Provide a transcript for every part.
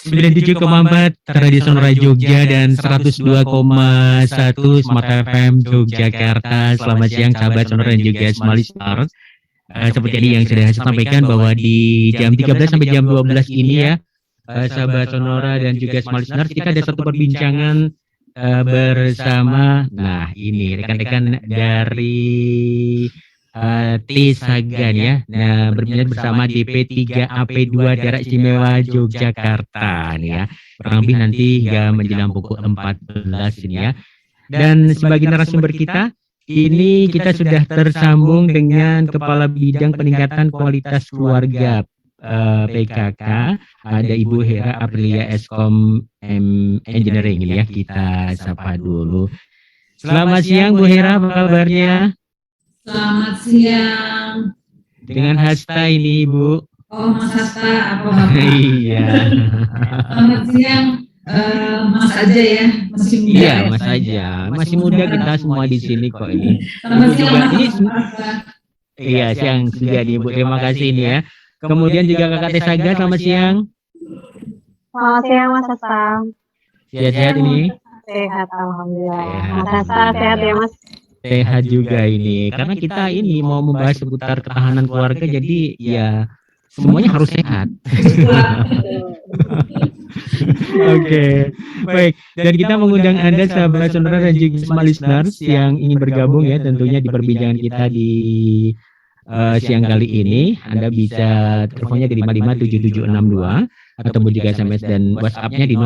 97,4 Tradisional Jogja dan 102,1 Smart FM Yogyakarta. Selamat siang sahabat Sonora dan juga Smart Listener. Seperti tadi yang sudah saya sampaikan bahwa di jam 13 sampai jam 12 ini ya, sahabat Sonora dan juga Smart Listener, kita ada satu perbincangan bersama, nah ini rekan-rekan dari T Sagan ya, nah berbincang bersama DP3AP2 Daerah Istimewa Yogyakarta nih ya, kurang lebih nanti hingga menjelang pukul 14 ini ya. Dan sebagai narasumber kita, ini kita sudah tersambung dengan Kepala Bidang Peningkatan Kualitas Keluarga PKK, ada Ibu Hera Aprilia Eskom Engineering ini ya, kita sapa dulu. Selamat siang Bu Hera, apa kabarnya? Selamat siang. Dengan Hasta ini Ibu. Oh Mas Hasta, apa kabar? Iya. Selamat siang, Mas aja ya, masih muda. Iya Mas aja, masih muda kita semua di sini kok ini. Selamat siang Mas ini Hasta. Iya siang juga nih Bu, terima kasih nih ya. Kemudian juga Kakak Tesaga, selamat siang. Selamat siang Mas Hasta. Sehat-sehat ini? Sehat alhamdulillah. Sehat. Mas Hasta sehat ya Mas? Sehat juga ini, karena kita ini mau membahas seputar ketahanan keluarga, jadi ya semuanya harus sehat. Oke, baik. Dan kita mengundang Anda sahabat Sonora dan juga Smart Listeners yang ingin bergabung ya tentunya di perbincangan kita di siang kali ini. Anda bisa teleponnya di 557762 ataupun juga SMS dan WhatsApp-nya di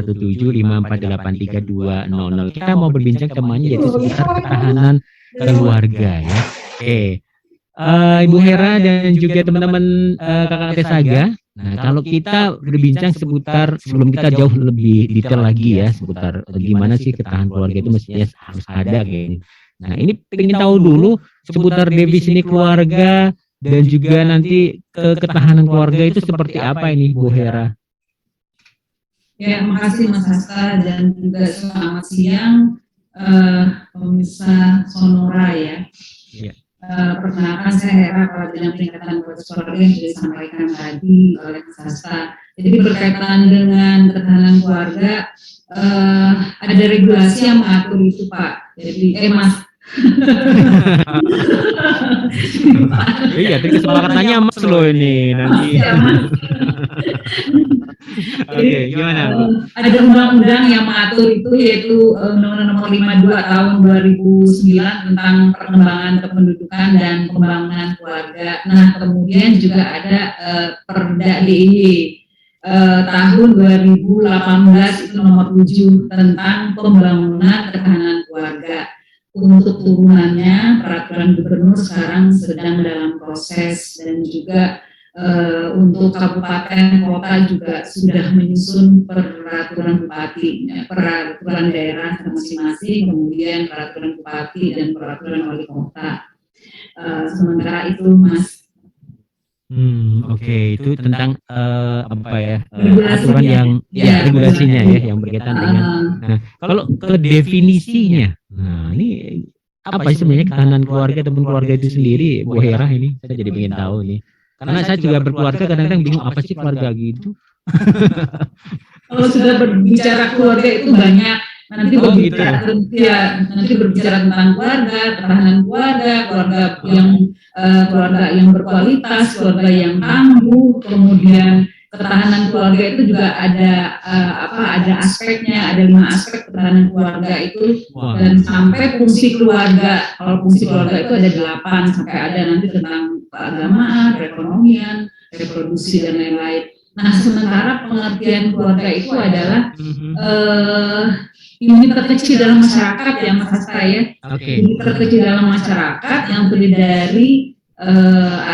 081754832000. Kita mau berbincang temanya yaitu seputar ketahanan keluarga ya. Oke. Ibu Hera dan juga teman-teman kakak Tesaga. Nah, kalau kita berbincang seputar, sebelum kita jauh lebih detail lagi ya seputar gimana sih ketahanan keluarga itu mestinya harus ada kayak. Nah, ini pengen tahu dulu seputar definisi keluarga dan juga nanti ketahanan keluarga itu seperti apa ini Bu Hera? Ya, makasih Mas Hasta dan juga selamat siang pemirsa Sonora ya. Ya. Perkenalkan saya Hera, Kepala Bidang Peningkatan Kualitas Keluarga yang sudah disampaikan tadi oleh Mas Hasta. Jadi berkaitan dengan ketahanan keluarga, ada regulasi yang mengatur itu Pak. Jadi Mas. Iya, tapi kesepakatannya Mas loh ini nanti. Oke, gimana Bu? Ada undang-undang yang mengatur itu yaitu Undang-Undang Nomor 52 Tahun 2009 tentang perkembangan kependudukan dan pembangunan keluarga. Nah, kemudian juga ada Perda DIY tahun 2018 itu nomor 7 tentang pembangunan ketahanan keluarga. Untuk turunannya peraturan gubernur sekarang sedang dalam proses dan juga untuk kabupaten kota juga sudah menyusun peraturan bupati, peraturan daerah masing-masing, kemudian peraturan bupati dan peraturan wali kota. Sementara itu Mas. Oke, itu tentang apa ya aturan yang regulasinya ya yang berkaitan dengan. Nah, kalau ke definisinya, nah ini apa sih sebenarnya ketahanan keluarga ataupun keluarga itu sendiri, Bu Hera ini? Saya jadi ingin tahu nih. Karena saya juga berkeluarga kadang-kadang bingung apa sih keluarga gitu. Kalau sudah berbicara keluarga itu banyak. Nanti berbicara nanti berbicara tentang keluarga, ketahanan keluarga, keluarga yang berkualitas, keluarga yang tangguh, kemudian ketahanan keluarga itu juga ada aspeknya, ada 5 aspek ketahanan keluarga itu. Dan sampai fungsi keluarga, kalau fungsi keluarga itu ada 8 sampai ada nanti tentang keagamaan, perekonomian, reproduksi dan lain-lain. Nah, sementara pengertian keluarga itu adalah unit terkecil dalam masyarakat ya Mas Hasta ya. Unit terkecil dalam masyarakat yang terdiri dari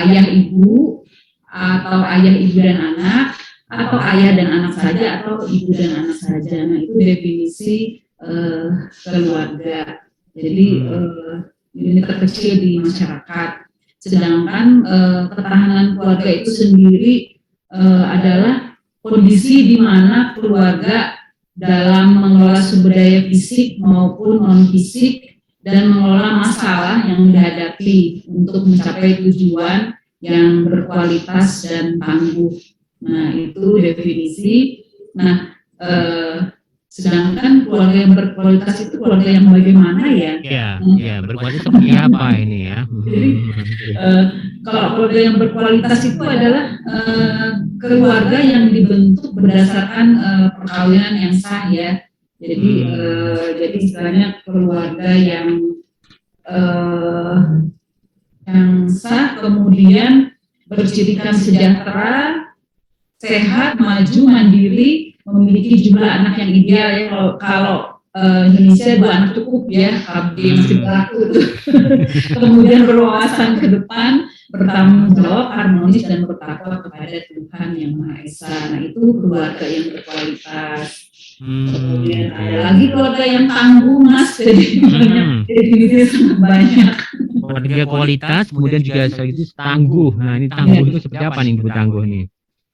ayah ibu atau ayah ibu dan anak, atau ayah dan anak saja, atau ibu dan anak saja. Nah, itu definisi keluarga. Jadi unit terkecil di masyarakat. Sedangkan ketahanan keluarga itu sendiri adalah kondisi di mana keluarga dalam mengelola sumber daya fisik maupun non fisik dan mengelola masalah yang dihadapi untuk mencapai tujuan yang berkualitas dan tangguh. Nah, itu definisi Nah, sedangkan keluarga yang berkualitas itu keluarga yang bagaimana ya? Ya, berkualitas seperti apa ini ya? Jadi kalau keluarga yang berkualitas itu adalah keluarga yang dibentuk berdasarkan perkawinan yang sah ya. Jadi istilahnya keluarga yang sah, kemudian bercirikan sejahtera, sehat, maju, mandiri, memiliki jumlah anak yang ideal ya. Kalau Indonesia 2 anak cukup ya, KB masih berlaku tuh. Kemudian berwawasan ke depan, bertanggung jawab, harmonis dan bertakwa kepada Tuhan Yang Maha Esa. Nah itu keluarga yang berkualitas. Kemudian ada lagi keluarga yang tangguh, Mas. Jadi banyak, definisinya sangat banyak. Keluarga kualitas, kemudian juga itu tangguh. Nah ini tangguh itu seperti apa nih Bu tangguh nih?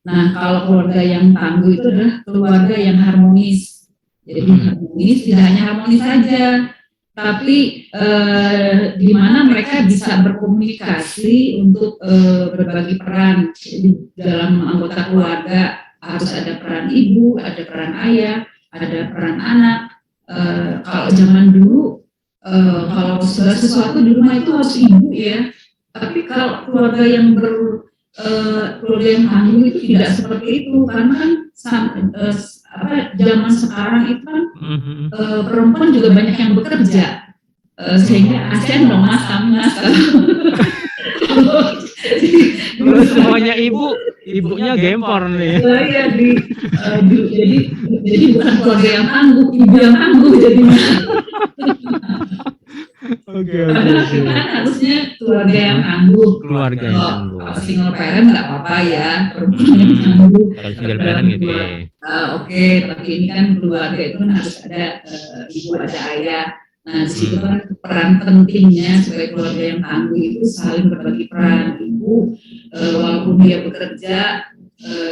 Nah kalau keluarga yang tangguh itu adalah keluarga yang harmonis. Jadi harmonis, tidak hanya harmonis saja, tapi di mana mereka bisa berkomunikasi untuk berbagi peran. Jadi dalam anggota keluarga harus ada peran ibu, ada peran ayah, ada peran anak. Kalau zaman dulu, kalau segala sesuatu di rumah itu harus ibu ya. Tapi kalau keluarga yang keluarga yang tangguh itu tidak seperti itu, karena kan zaman sekarang itu kan perempuan juga banyak yang bekerja, sehingga ASEAN dong Mas, Mas. Terus semuanya ibunya gempor nih. Iya, jadi bukan keluarga yang tangguh, ibu yang tangguh jadinya. Padahal kita kan harusnya keluarga yang tangguh. Keluarga yang tangguh. Kalau single parent nggak apa-apa ya, perempuan yang tangguh. Kalau single parent gitu ya. Oke, tapi ini kan keluarga itu kan harus ada ibu, ada ayah. Nah, di situ kan peran pentingnya sebagai keluarga yang tangguh itu saling berbagi peran. Ibu, walaupun dia bekerja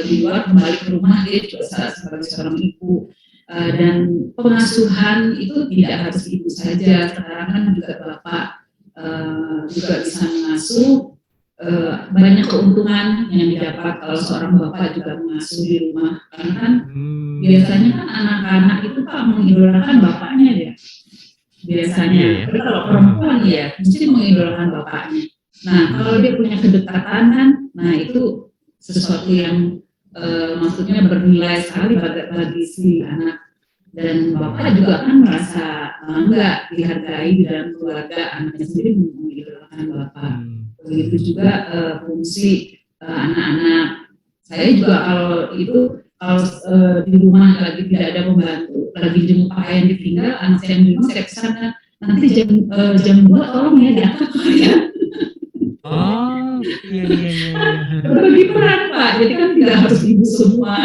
di luar, kembali ke rumah dia juga sebagai seorang ibu. Dan pengasuhan itu tidak harus ibu saja, sekarang kan juga bapak juga bisa mengasuh. Banyak keuntungan yang didapat kalau seorang bapak juga mengasuh di rumah, karena kan biasanya kan anak-anak itu Pak mengidolakan bapaknya ya. Biasanya, tapi kalau perempuan ya mesti mengidolakan bapaknya. Nah kalau dia punya kedekatan kan, nah itu sesuatu yang maksudnya bernilai sekali bagi si anak, dan bapak juga kan merasa bangga dihargai di dalam keluarga, anaknya sendiri mengidolakan bapak. Begitu juga fungsi anak-anak. Saya juga kalau di rumah lagi tidak ada pembantu, lagi jemur pakaian ditinggal, anak saya yang di rumah saya pesan nanti jam 2 tolong ya diangkat pakaian. Oh, iya. Berbagi peran Pak, jadi kan tidak harus ibu semua.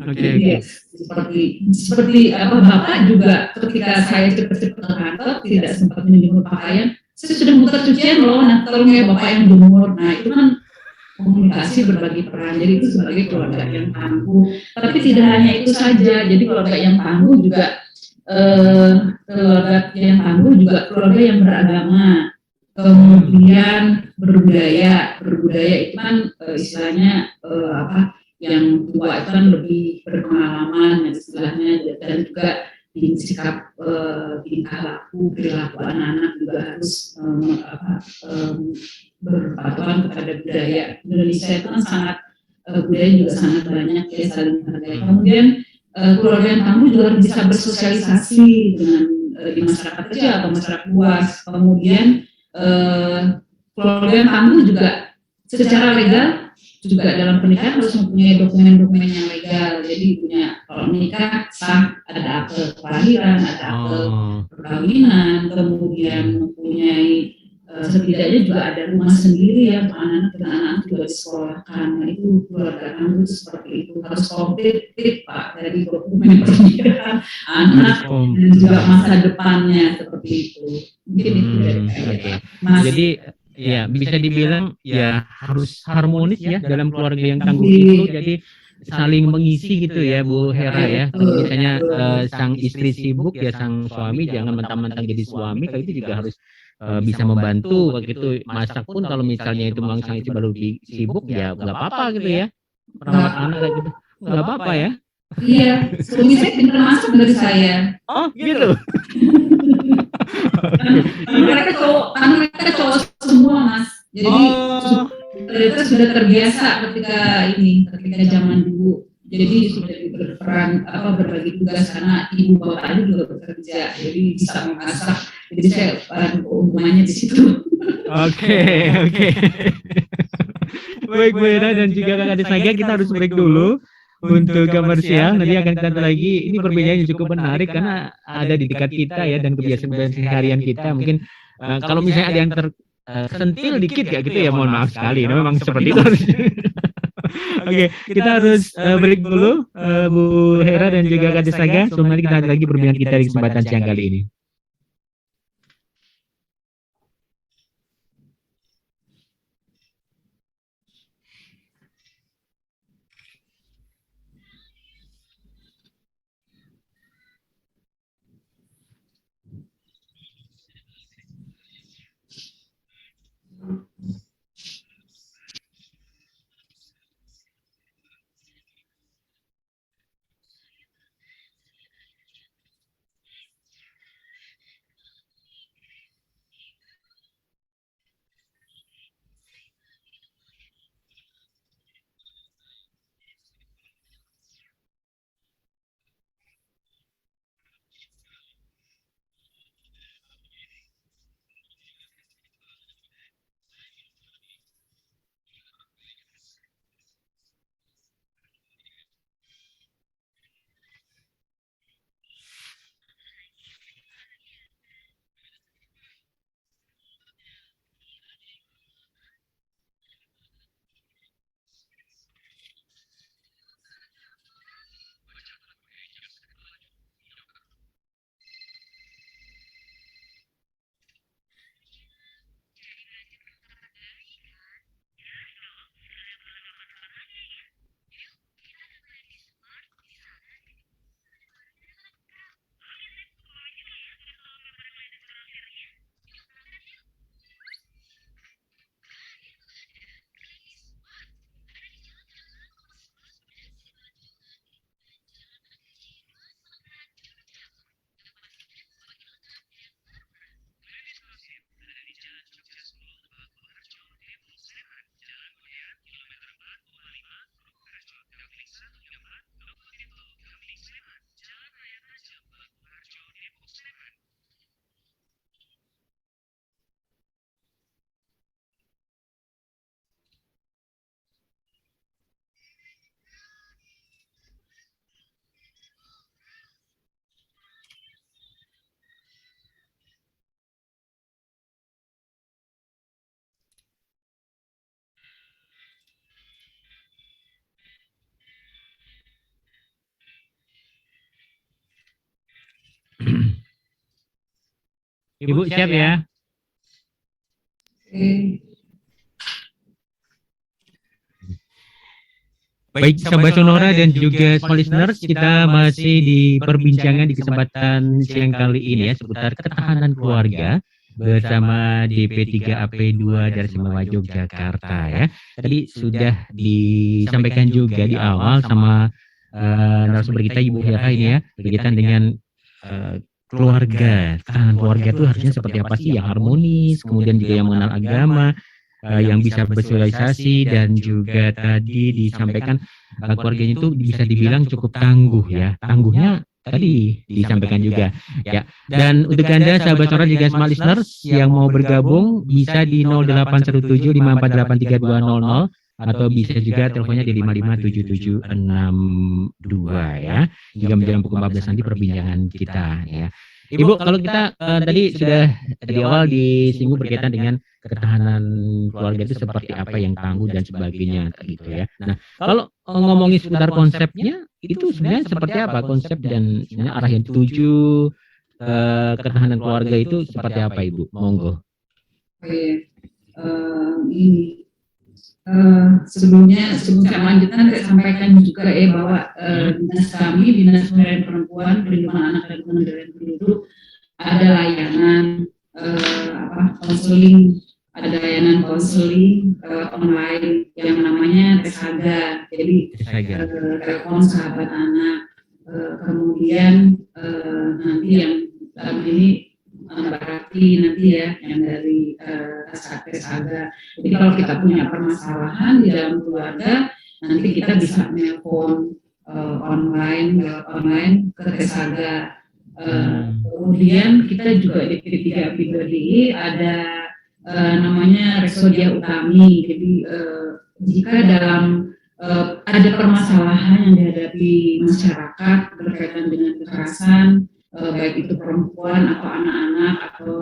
Oke. Seperti bapak juga ketika saya cepat-cepat ke kantor tidak sempat menjemur pakaian, saya sudah muter cucian loh, nah tolong ya bapak yang jemur. Nah itu kan komunikasi berbagi peran, jadi itu sebagai keluarga yang tangguh. Tapi tidak hanya itu saja, jadi keluarga yang tangguh juga keluarga yang beragama. Kemudian berbudaya itu kan istilahnya yang tua itu kan lebih berpengalaman istilahnya, dan juga sikap tingkah laku perilaku anak-anak juga harus berpatuhan kepada budaya. Indonesia itu kan sangat budaya juga sangat banyak ya, saling menghargai. Kemudian keluarga yang tangguh juga harus bisa bersosialisasi dengan di masyarakat kecil atau masyarakat luas. Kemudian keluarga yang tangguh juga secara legal juga dalam pernikahan harus mempunyai dokumen-dokumen yang legal. Jadi punya, kalau menikah sah, ada akte kelahiran, ada akte perkawinan, kemudian mempunyai setidaknya juga ada rumah sendiri ya untuk anak-anak, dan anak-anak juga disekolahkan. Nah itu keluarga tangguh itu seperti itu, harus komplit Pak dari dokumen pernikahan anak dan juga masa depannya seperti itu. Mungkin itu dari saya. Jadi ya bisa dibilang ya harus harmonis ya dalam keluarga yang tangguh itu, jadi saling mengisi gitu ya Bu Hera ya. Kalau misalnya sang istri sibuk ya sang suami jangan mentang-mentang jadi suami, kalau itu juga harus bisa membantu begitu. Masak pun kalau misalnya itu memang sang istri baru sibuk ya nggak apa-apa gitu ya, merawat anak gitu nggak apa-apa ya. Iya, suami saya pintar masak dari saya. Oh, gitu. Karena mereka cowok semua, Mas. Jadi Oh, mereka sudah terbiasa ketika zaman dulu. Jadi sudah berperan berbagi tugas karena ibu bapaknya juga bekerja, jadi bisa memasak. Jadi saya keuntungannya di situ. oke. Baik Bu Hera dan juga Kak Desaga, kita harus break dulu untuk komersial. Nanti akan kita lagi. Ini perbincangan yang cukup menarik karena ada di dekat kita ya dan kebiasaan seharian kita. Mungkin kalau misalnya ada yang tersentil dikit ya gitu ya, mohon maaf sekali. Nah, memang seperti itu. Oke, kita harus break dulu Bu Hera dan juga Kak Desaga. Sebelum nanti kita ada lagi perbincangan kita di kesempatan siang kali ini. Ibu siap ya? Baik Sobat Sonora dan juga small listeners, kita masih di perbincangan di kesempatan siang kali ini ya seputar ketahanan keluarga bersama DP3AP2 dari Semewa Yogyakarta ya. Tadi sudah disampaikan juga di awal sama narasumber kita Ibu Hera ini ya, berkaitan dengan keluarga. Ketahanan keluarga itu harusnya seperti apa sih, yang harmonis, kemudian juga yang mengenal agama, yang bisa bersosialisasi, dan juga tadi disampaikan keluarganya itu bisa dibilang cukup tangguh ya. Tangguhnya tadi disampaikan juga ya. Dan untuk Anda sahabat Sonora juga smart listeners yang mau bergabung bisa di 081754832200 atau bisa juga teleponnya di 557762 ya. Jika menjelang pukul 14 nanti perbincangan kita ya. Ibu, kalau kita tadi sudah di awal disinggung berkaitan dengan ketahanan keluarga itu seperti apa, yang tangguh dan sebagainya gitu ya. Nah, kalau ngomongin seputar konsepnya itu sebenarnya seperti apa konsep dan sebenarnya arah yang dituju ketahanan keluarga itu seperti apa, Ibu? Monggo. Ini sebelum saya melanjutkan, saya sampaikan juga bahwa dinas kami, Dinas Pemberdayaan Perempuan, Perlindungan Anak dan Pengendalian Penduduk, ada layanan konseling ada layanan konseling online yang namanya Tesaga. Jadi telepon sahabat anak. Kemudian nanti yang ini Mbak Rati nanti ya yang dari Tesaga. Jadi kalau kita punya permasalahan di dalam keluarga, nanti kita bisa nelpon online ke Tesaga. Kemudian kita juga di P3 Pribadi ada namanya Resodia Utami. Jadi jika dalam ada permasalahan yang dihadapi masyarakat berkaitan dengan kekerasan, baik itu perempuan atau anak-anak atau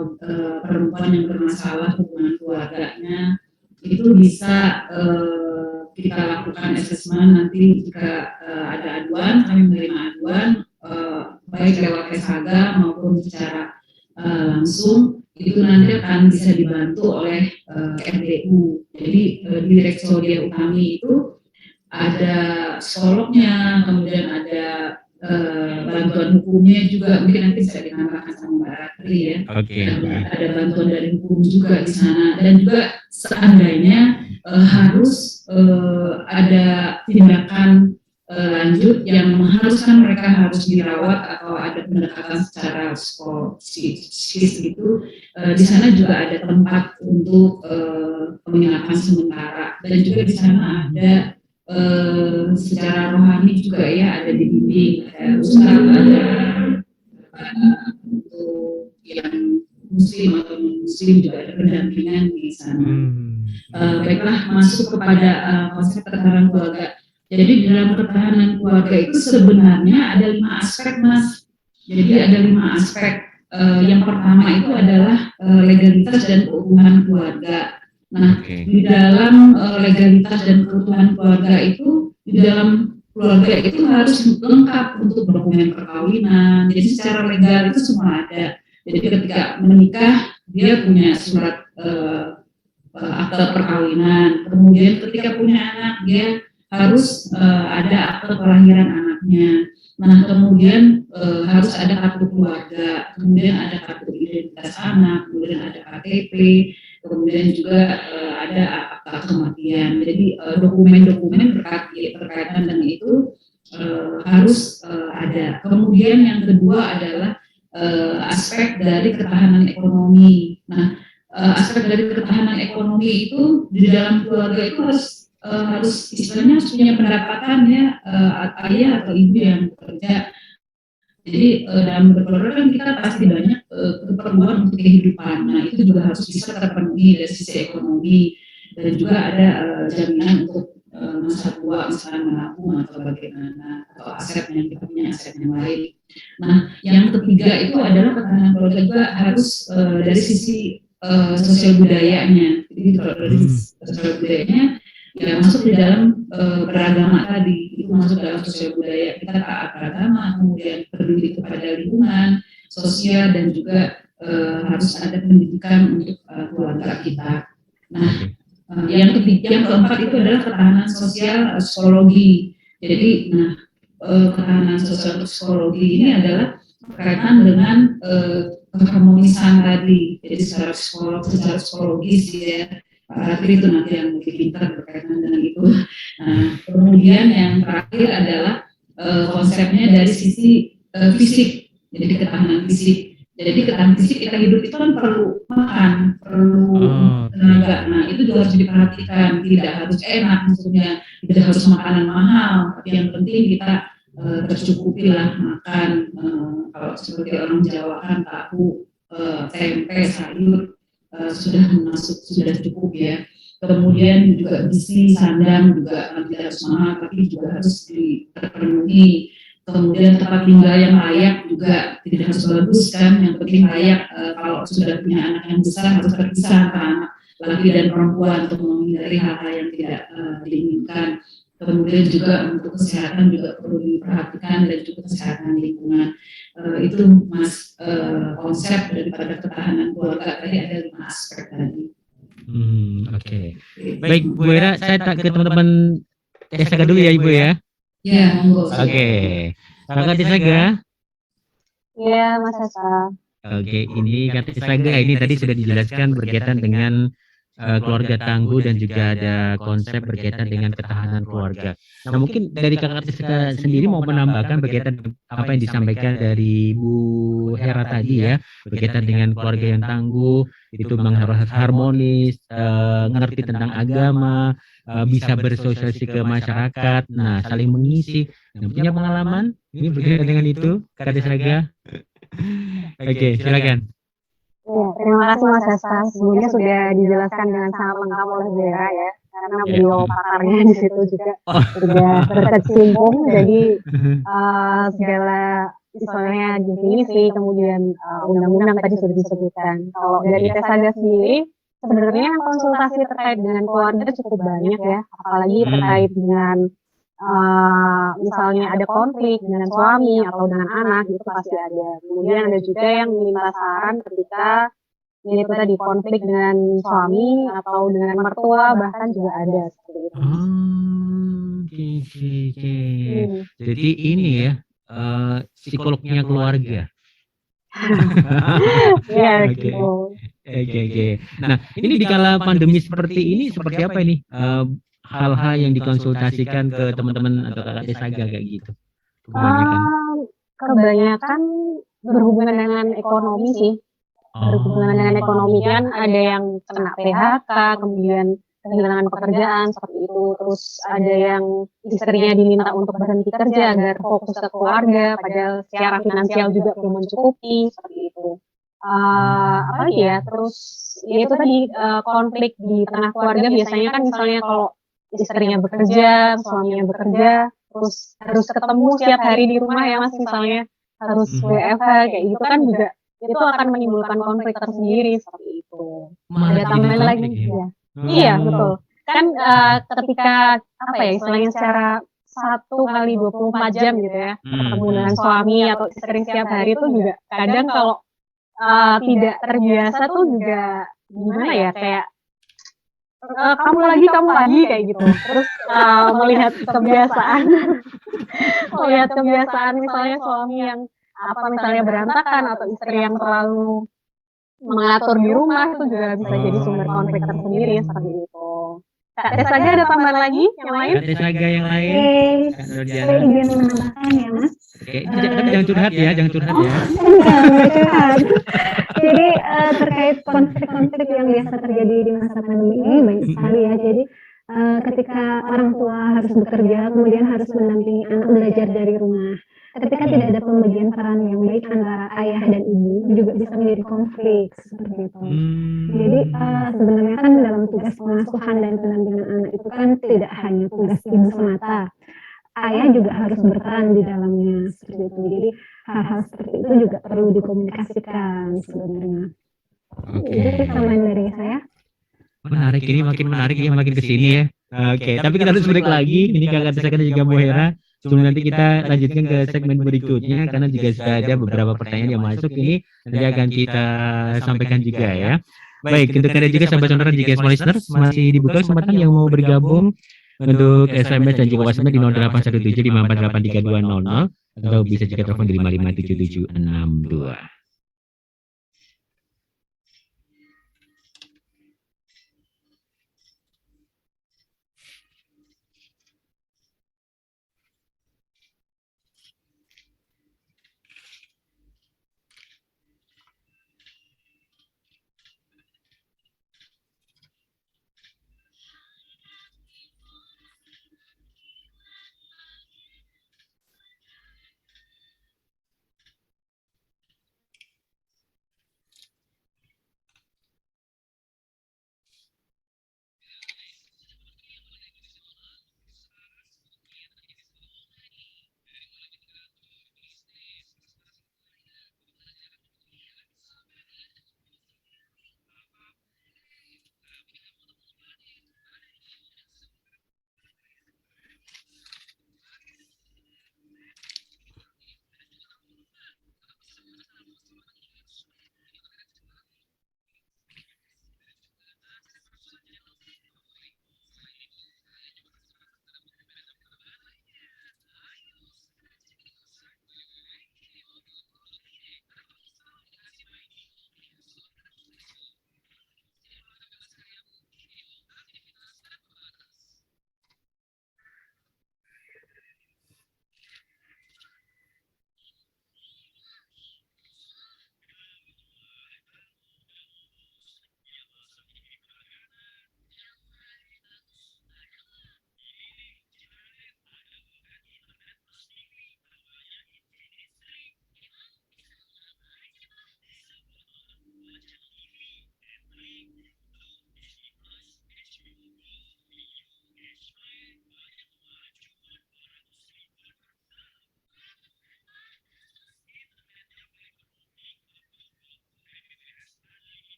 perempuan yang bermasalah hubungan keluarganya, itu bisa kita lakukan assessment. Nanti jika ada aduan, kami menerima aduan baik lewat Tesaga maupun secara langsung, itu nanti akan bisa dibantu oleh RDU. Jadi di Resodia Utami itu ada psikolognya, kemudian ada bantuan hukumnya juga, mungkin nanti bisa ditambahkan sama Mbak Ratri ya. Ada bantuan dari hukum juga di sana, dan juga seandainya harus ada tindakan lanjut yang mengharuskan mereka harus dirawat atau ada pendekatan secara psikis gitu, di sana juga ada tempat untuk penginapan sementara, dan juga di sana ada secara rohani juga ya, ada dibimbing, ada ustaz, ada untuk yang muslim atau non muslim juga ada pendampingan di sana. Baiklah, masuk kepada konsep ketahanan keluarga. Jadi di dalam ketahanan keluarga itu sebenarnya ada 5 aspek, Mas. Jadi ada 5 aspek. Yang pertama itu adalah legalitas dan keutuhan keluarga. Nah, di dalam legalitas dan keutuhan keluarga itu, di dalam keluarga itu harus lengkap untuk dokumen perkawinan. Jadi secara legal itu semua ada. Jadi ketika menikah dia punya surat akte perkawinan. Kemudian ketika punya anak dia harus ada akte kelahiran anaknya. Nah, kemudian harus ada kartu keluarga, kemudian ada kartu identitas anak, kemudian ada KTP, kemudian juga ada akta kematian. Jadi dokumen-dokumen berkaitan dengan itu harus ada. Kemudian yang kedua adalah aspek dari ketahanan ekonomi. Nah, aspek dari ketahanan ekonomi itu di dalam keluarga itu harus istilahnya harus punya pendapatan ya, ayah atau ibu yang bekerja. Jadi dalam berkeluarga kan kita pasti banyak keperluan untuk kehidupan. Nah, itu juga harus bisa terpenuhi dari sisi ekonomi, dan juga ada jaminan untuk masa tua, misalnya menabung atau bagaimana, atau aset yang kita punya, aset yang lain. Nah, yang ketiga itu adalah ketahanan keluarga juga harus dari sisi sosial budayanya. Jadi dari sosial budayanya ya masuk di dalam beragama tadi, itu masuk dalam sosial budaya kita, taat beragama, kemudian peduli kepada lingkungan sosial, dan juga harus ada pendidikan untuk keluarga kita. Nah, yang keempat itu adalah ketahanan sosial psikologi. Jadi, ketahanan sosial psikologi ini adalah berkaitan dengan keharmonisan tadi. Jadi secara psikologis ya, Pak Ratri itu nanti yang lebih pintar berkaitan dengan itu. Nah, kemudian yang terakhir adalah konsepnya dari sisi fisik, jadi ketahanan fisik. Jadi ketahanan fisik kita hidup itu kan perlu makan, perlu tenaga. Nah, itu juga harus diperhatikan. Tidak harus enak, maksudnya tidak harus makanan mahal, tapi yang penting kita tercukupi lah makan. Kalau seperti orang Jawa kan tahu, tempe, sayur sudah cukup ya. Kemudian juga gizi, sandang juga tidak harus mahal, tapi juga harus terpenuhi. Kemudian tempat tinggal yang layak juga tidak harus bagus kan, yang penting layak. Kalau sudah punya anak yang besar harus terpisah antara anak laki dan perempuan untuk menghindari hal-hal yang tidak diinginkan. Kemudian juga untuk kesehatan juga perlu diperhatikan, dan juga kesehatan lingkungan. Itu Mas konsep daripada ketahanan keluarga tadi, ada 5 aspek tadi. Oke. Baik Bu Era, saya tak ke teman-teman Tesaga dulu ya Ibu ya. Ya, monggo. Oke. Kakak Tesaga. Iya, Mas Asa. Oke, ini Kak Tesaga ini tadi sudah dijelaskan berkaitan dengan keluarga tangguh dan juga ada konsep berkaitan dengan ketahanan keluarga. Nah, mungkin dari Kakak Tiska sendiri mau menambahkan berkaitan dengan apa yang disampaikan dari Bu Hera tadi ya, berkaitan dengan keluarga yang tangguh, itu memang harus harmonis, ngerti tentang agama, bisa bersosialisasi ke masyarakat, nah saling mengisi. Nah, punya pengalaman ini berkaitan dengan itu, Kak Desaga? Oke, silakan. Ya, terima kasih Mas Haska. Sebelumnya sudah dijelaskan dengan sangat lengkap oleh Vera ya, karena Ya. beliau pakarnya di situ juga Oh. sudah berkecimpung. Jadi segala misalnya definisi, kemudian undang-undang tadi sudah disebutkan. Kalau dari Tesaga sendiri, sebenarnya konsultasi terkait dengan keluarga cukup banyak ya, apalagi terkait dengan misalnya ada konflik dengan suami atau dengan anak, itu pasti ada. Kemudian ada juga yang minta saran ketika itu tadi konflik dengan suami atau dengan mertua, bahkan juga ada seperti itu. Oke. Jadi ini ya, psikolognya keluarga. Iya, Oke. gitu. Oke. Nah, ini di kala pandemi seperti ini seperti apa ini? Hal-hal yang dikonsultasikan ke teman-teman atau kakak Desaga kayak gitu. Kebanyakan. Kebanyakan berhubungan dengan ekonomi sih. Berhubungan dengan ekonomi kan ada yang kena PHK, kemudian kehilangan pekerjaan seperti itu. Terus ada yang istrinya diminta untuk berhenti kerja agar fokus ke keluarga, padahal secara finansial juga belum mencukupi seperti itu. Apalagi ya, terus ya itu tadi konflik di tengah keluarga biasanya kan misalnya kalau istrinya bekerja, suaminya bekerja, terus harus ketemu setiap hari di rumah ya Mas misalnya harus WFH kayak gitu kan juga itu akan menimbulkan konflik tersendiri seperti itu. Malah Ada jadi tambahan lagi konflik ya. ya. Iya betul. Kan ketika apa ya istilahnya secara 1 kali 24 jam gitu ya ketemu dengan suami atau istri setiap hari itu juga kadang kalau tidak terbiasa tuh juga gimana ya kayak kamu lagi kayak gitu. Terus melihat kebiasaan melihat kebiasaan misalnya suami yang apa misalnya berantakan atau istri yang terlalu mengatur di rumah itu juga bisa jadi sumber konflik tersendiri seperti itu. Kak Tesaga ada tambahan lagi yang lain? Kak Desaga yang lain. Kak Nurdiana. Saya izin menambahkan ya Mas. Oke, tapi jangan curhat ya. Enggak curhat. Jadi terkait konflik-konflik yang biasa terjadi di masa pandemi ini banyak sekali ya. Jadi ketika orang tua harus bekerja, kemudian harus mendampingi anak belajar dari rumah. Ketika tidak ada pembagian peran yang baik antara ayah dan ibu, juga bisa menjadi konflik seperti itu. Jadi sebenarnya kan dalam tugas pengasuhan dan pendampingan anak itu kan tidak hanya tugas ibu semata, ayah juga harus berperan di dalamnya seperti itu. Jadi hal-hal seperti itu juga perlu dikomunikasikan sebenarnya. Oke. Itu tambahan dari saya. Menarik, ini makin menarik ya, makin kesini ya. Oke, tapi kita harus break lagi. Ini Kakak Desaga dan juga Bu Hera. Sebelum nanti kita lanjutkan ke segmen berikutnya, karena juga sudah ada beberapa pertanyaan yang masuk. Ini nanti akan kita sampaikan juga ya. Baik, untuk Anda juga sahabat sonora dan juga listeners, masih dibuka kesempatan yang mau bergabung untuk SMS dan juga WhatsApp di 081754832000 atau bisa juga telepon di 557762.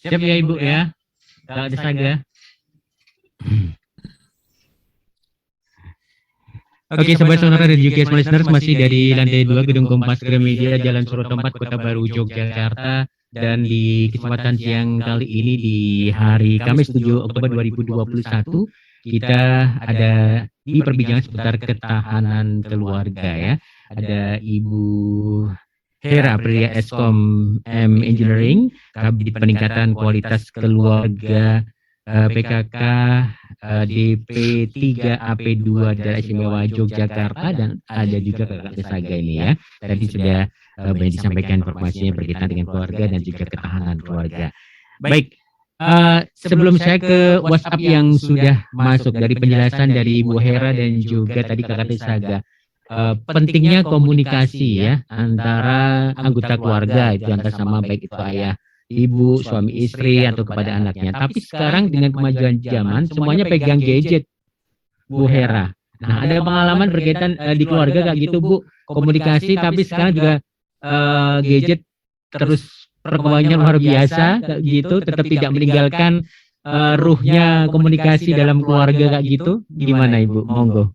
Siap ya Ibu ya. Kakak Desaga. Oke, Sobat Sonora dan juga listeners, masih dari lantai 2 Gedung Kompas Gramedia, Jalan Suroto 4, Kota Baru, Yogyakarta. Dan di kesempatan siang kali ini di hari Kamis 7 Oktober 2021, kita ada di perbincangan seputar ketahanan keluarga ya. Ada Ibu Hera Aprilia Eskom M Engineering, Kabid Peningkatan Kualitas Keluarga PKK DP 3 AP2 Daerah Istimewa Yogyakarta, dan ada juga Kakak Desaga ini ya. Tadi sudah banyak disampaikan informasinya berkaitan dengan keluarga dan juga ketahanan keluarga. Baik, sebelum saya ke WhatsApp yang sudah masuk dari penjelasan dari Ibu Hera dan juga tadi Kakak Desaga, pentingnya komunikasi ya antara anggota keluarga, itu antara sama baik itu ayah, ibu, suami istri, atau kepada anaknya. Tapi sekarang dengan kemajuan zaman, semuanya pegang gadget, Bu Hera. Nah, ada pengalaman berkaitan di keluarga kayak gitu, Bu, komunikasi, tapi sekarang juga gadget terus perkembangannya luar biasa kayak gitu, tetap tidak meninggalkan ruhnya komunikasi dalam keluarga kayak gitu. Gimana Ibu? Monggo.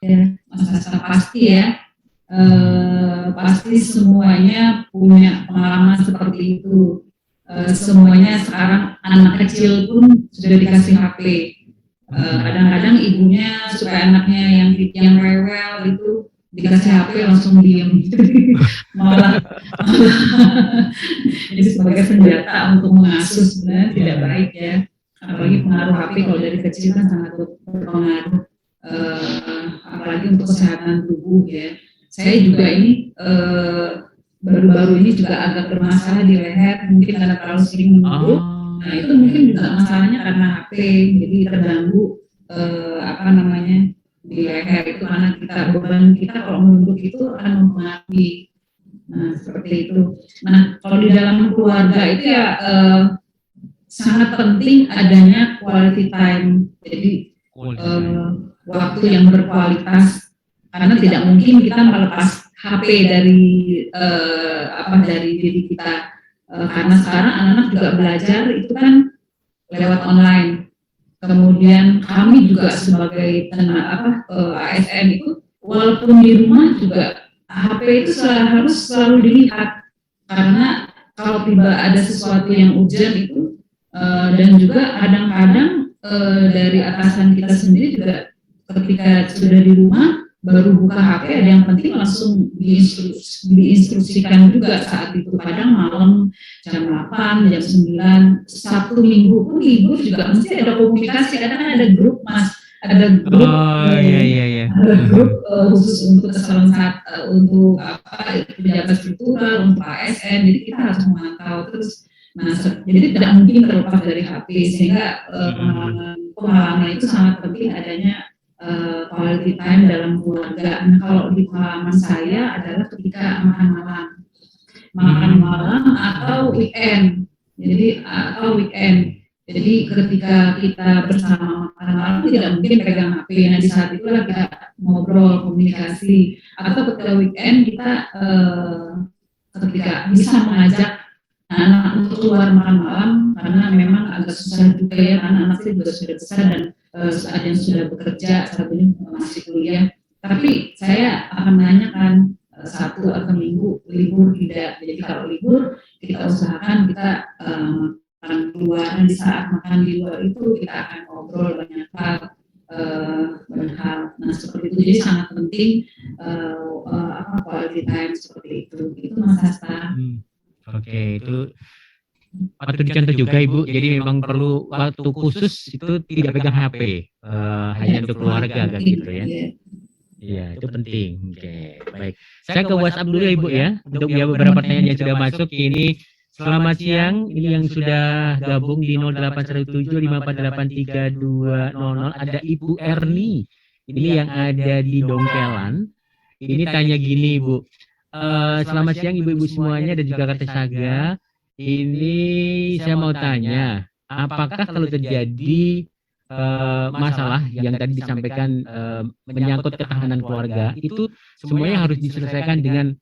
Ya, Mas Hasan, pasti ya. Pasti semuanya punya pengalaman seperti itu. Semuanya sekarang anak kecil pun sudah dikasih HP. Kadang-kadang ibunya supaya anaknya yang rewel itu dikasih HP langsung diem. malah jadi sebagai senjata untuk mengasuh sebenarnya tidak baik ya. Apalagi pengaruh HP kalau dari kecil kan sangat berpengaruh, apalagi untuk kesehatan tubuh ya. Saya juga ini baru-baru ini juga agak bermasalah di leher, mungkin karena terlalu sering menunduk. Nah itu mungkin juga masalahnya karena HP, jadi terganggu di leher itu, karena beban kita kalau menunduk itu akan mempengaruhi. Nah seperti itu. Nah kalau di dalam keluarga itu ya sangat penting adanya quality time, jadi waktu yang berkualitas, karena tidak mungkin kita melepas HP dari diri kita, karena sekarang anak-anak juga belajar itu kan lewat online. Kemudian kami juga sebagai ASN itu walaupun di rumah juga HP itu harus selalu dilihat, karena kalau tiba ada sesuatu yang urgent itu, dan juga kadang-kadang dari atasan kita sendiri juga ketika sudah di rumah baru buka HP, ada yang penting langsung diinstruksikan juga saat itu, kadang malam jam 8, jam 9, Sabtu Minggu pun libur juga mesti ada komunikasi, kadang ada grup ada grup ada grup khusus untuk untuk pejabat struktural, untuk ASN, jadi kita harus memantau terus. Nah, jadi tidak mungkin terlepas dari HP, sehingga pengalaman itu sangat penting adanya quality time dalam keluarga. Nah, kalau di pengalaman saya adalah ketika makan malam atau weekend. Jadi ketika kita bersama makan malam tidak mungkin pegang HP. Nah di saat itulah kita ngobrol, komunikasi. Atau ketika weekend kita ketika bisa mengajak anak untuk keluar makan malam, karena memang agak susah juga ya, karena anak saya juga sudah besar dan ada yang sudah bekerja, satunya masih kuliah. Tapi saya akan menanyakan Sabtu atau Minggu libur tidak. Jadi kalau libur kita usahakan kita makan keluar, dan di saat makan di luar itu kita akan ngobrol banyak hal. Nah seperti itu, jadi sangat penting quality time seperti itu. Itu Mas Hasta. Oke, itu patut dicontoh juga Ibu. Jadi memang perlu waktu khusus itu tidak pegang HP, hanya untuk keluarga kan gitu ya. Iya, itu penting. Oke, baik. Saya ke WhatsApp dulu ya Ibu ya, untuk beberapa pertanyaan yang sudah masuk. Ini selamat siang, ini yang sudah gabung di 081754832000, ada Ibu Erni. Ini yang ada di Dongkelan. Ini tanya gini Ibu. Selamat siang ibu-ibu semuanya dan juga Kak Desaga. Ini saya mau tanya, apakah kalau terjadi masalah yang tadi disampaikan menyangkut ketahanan keluarga, itu semuanya harus diselesaikan dengan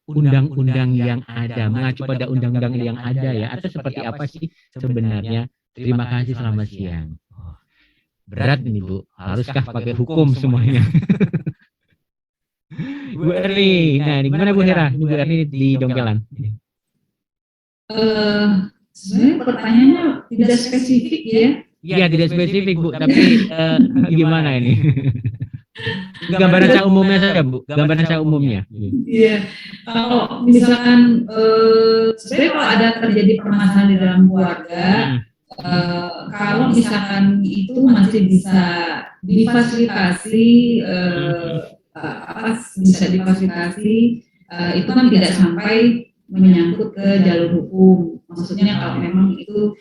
undang-undang yang ada, mengacu pada undang-undang yang ada ya, atau seperti apa sih sebenarnya? Terima kasih, selamat siang. Oh, berat ini Bu, haruskah pakai hukum semuanya? Bu Erni, nah ini gimana Bu Hera? Ini Bu Erni di Dongkelan. Sebenarnya pertanyaannya tidak spesifik ya. Iya tidak spesifik Bu, tapi gimana ini? Gambaran secara umumnya saja Bu, gambaran secara umumnya. Iya, kalau misalkan sebenarnya kalau ada terjadi permasalahan di dalam keluarga, kalau misalkan itu masih bisa difasilitasi, bisa difasilitasi, itu kan tidak sampai menyangkut ke jalur hukum. Maksudnya kalau memang itu,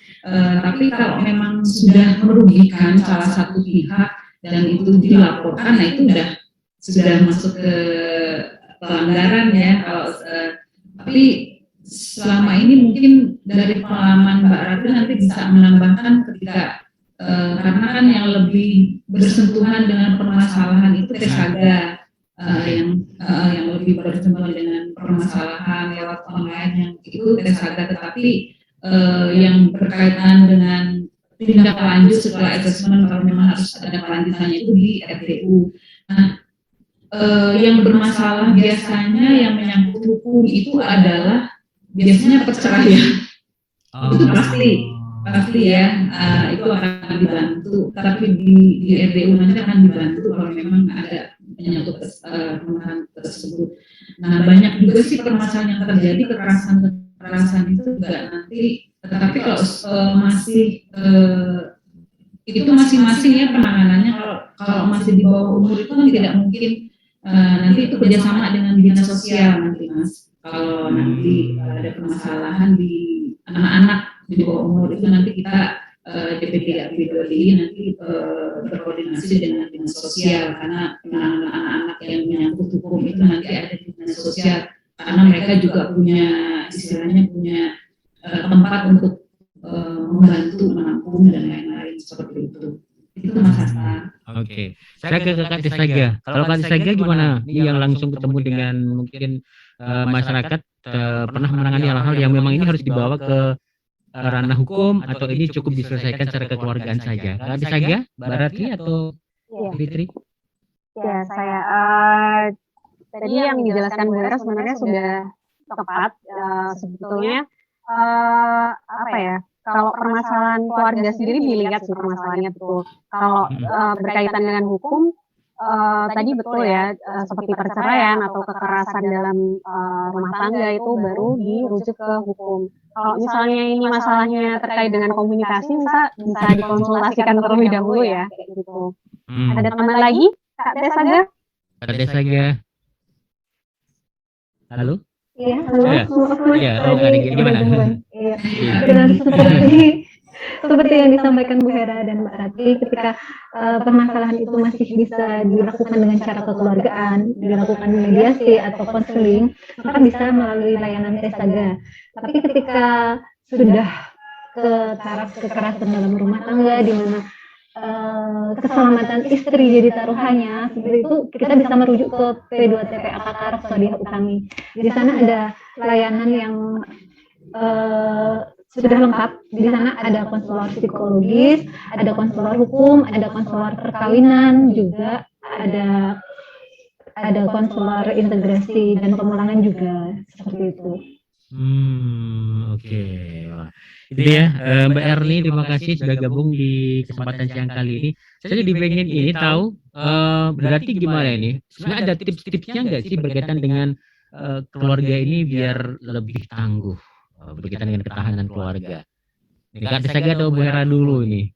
tapi kalau memang sudah merugikan salah satu pihak dan itu dilaporkan, nah itu sudah masuk ke pelanggaran ya. Kalau tapi selama ini mungkin dari pengalaman Mbak Ratu nanti bisa menambahkan ketika karena kan yang lebih bersentuhan dengan permasalahan itu Tesaga, yang lebih bersentuhan dengan permasalahan lewat online yang itu Tesaga, tetapi yang berkaitan dengan tindak lanjut setelah asesmen kalau memang harus ada kelanjutannya itu di RTU. Nah, yang bermasalah biasanya yang menyangkut hukum itu adalah biasanya perceraian. Itu pasti ya, itu akan dibantu. Tapi di RTU nanti akan dibantu kalau memang ada menyangkut permasalahan tersebut. Nah, banyak juga sih permasalahan yang terjadi, kekerasan itu juga nanti. Tetapi kalau masih itu masing-masing ya penanganannya, kalau masih di bawah umur itu kan tidak mungkin, nanti itu kerjasama dengan dinas sosial nanti Mas. Kalau nanti ada permasalahan di anak-anak di bawah umur itu nanti kita DP3 B2DI nanti berkoordinasi dengan dinas sosial, karena penanganan anak-anak yang menyangkut hukum itu nanti ada di dinas sosial, karena mereka juga punya istilahnya punya tempat untuk membantu menampung dan lain-lain seperti itu. Itu Mas Hasan. Oke, saya ke Kak Tesaga. Kalau Kak Tesaga gimana? Yang langsung ketemu dengan mungkin masyarakat pernah menangani hal-hal yang memang ini harus dibawa ke ranah hukum atau ini cukup diselesaikan secara kekeluargaan saja. Kak Tesaga, Mbak Ratri atau Fitri? Ya, saya tadi yang dijelaskan Bu Hera sebenarnya sudah tepat. Sebetulnya apa ya, kalau permasalahan keluarga sendiri dilihat sih permasalahannya betul. Kalau berkaitan dengan hukum, tadi betul ya, seperti perceraian atau kekerasan dalam rumah tangga itu baru dirujuk ke hukum. Kalau misalnya ini masalahnya terkait dengan komunikasi, bisa dikonsultasikan terlebih dahulu ya, kayak gitu. Ada teman lagi, Kak Tesaga? Kak Tesaga. Halo? Iya, halo. Iya, gimana? Iya, benar seperti yang disampaikan Bu Hera dan Mbak Ratri, ketika permasalahan itu masih bisa dilakukan dengan cara kekeluargaan, dilakukan mediasi atau konseling, maka bisa melalui layanan Tesaga. Tapi ketika sudah ke taraf kekerasan dalam rumah tangga, di mana keselamatan istri jadi taruhannya, seperti itu kita bisa merujuk ke P2TP Akar Sodiah Utami. Di sana ada layanan yang sudah lengkap. Di sana ada konselor psikologis, ada konselor hukum, ada konselor perkawinan, juga ada konselor integrasi dan pemulangan juga, seperti itu. Oke. Itu ya, Mbak Erni, terima kasih sudah gabung di kesempatan siang kali ini. Saya jadi pengen ini tahu, berarti gimana ini? Sebenarnya ada tips-tipsnya nggak sih berkaitan dengan keluarga ini biar lebih tangguh, berkaitan dengan ketahanan keluarga? Ini Kak Tesaga atau Bu Hera dulu ini?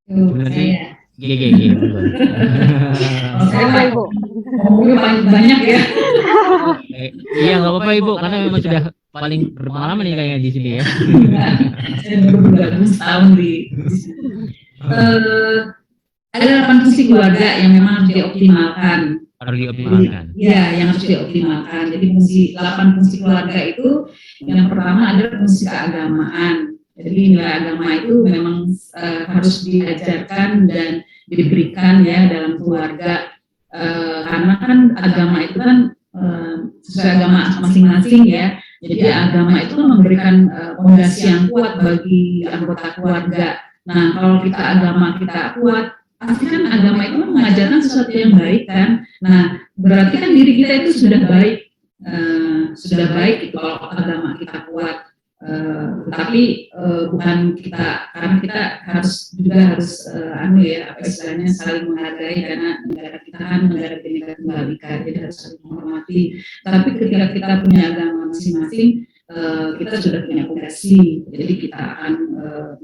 Nanti GG. Saya ngomongnya banyak ya. Iya nggak apa-apa Ibu, karena memang sudah paling berpengalaman nih kayaknya di sini ya. Saya baru bergabung setahun di sini. Ada 8 fungsi keluarga yang memang harus dioptimalkan. Iya, yang harus dioptimalkan. Jadi 8 fungsi keluarga itu, yang pertama adalah fungsi keagamaan. Jadi nilai agama itu memang harus diajarkan dan diberikan ya dalam keluarga. Karena kan agama itu kan sesuai agama masing-masing ya. Jadi agama itu memberikan fondasi yang kuat bagi anggota keluarga. Nah, kalau agama kita kuat, pasti kan agama itu mengajarkan sesuatu yang baik kan. Nah, berarti kan diri kita itu sudah baik gitu kalau agama kita kuat. Tetapi bukan kita, karena kita harus istilahnya saling menghargai, karena negara kita kan negara Bhinneka Tunggal Ika, jadi harus saling menghormati. Tapi ketika kita punya agama masing-masing, kita sudah punya fondasi, jadi kita akan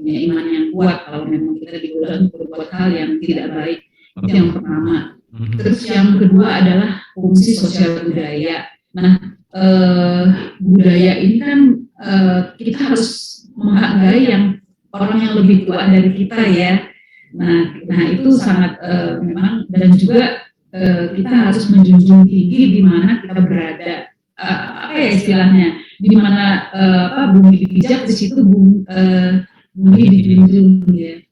punya iman yang kuat kalau memang kita digoda untuk berbuat hal yang tidak baik. Itu yang pertama. Terus yang kedua adalah fungsi sosial budaya. Nah, budaya ini kan kita harus menghargai orang yang lebih tua dari kita ya. Nah itu sangat memang, dan juga kita harus menjunjung tinggi di mana kita berada. Apa ya istilahnya? Di mana bumi dipijak, di situ bumi dijunjung ya.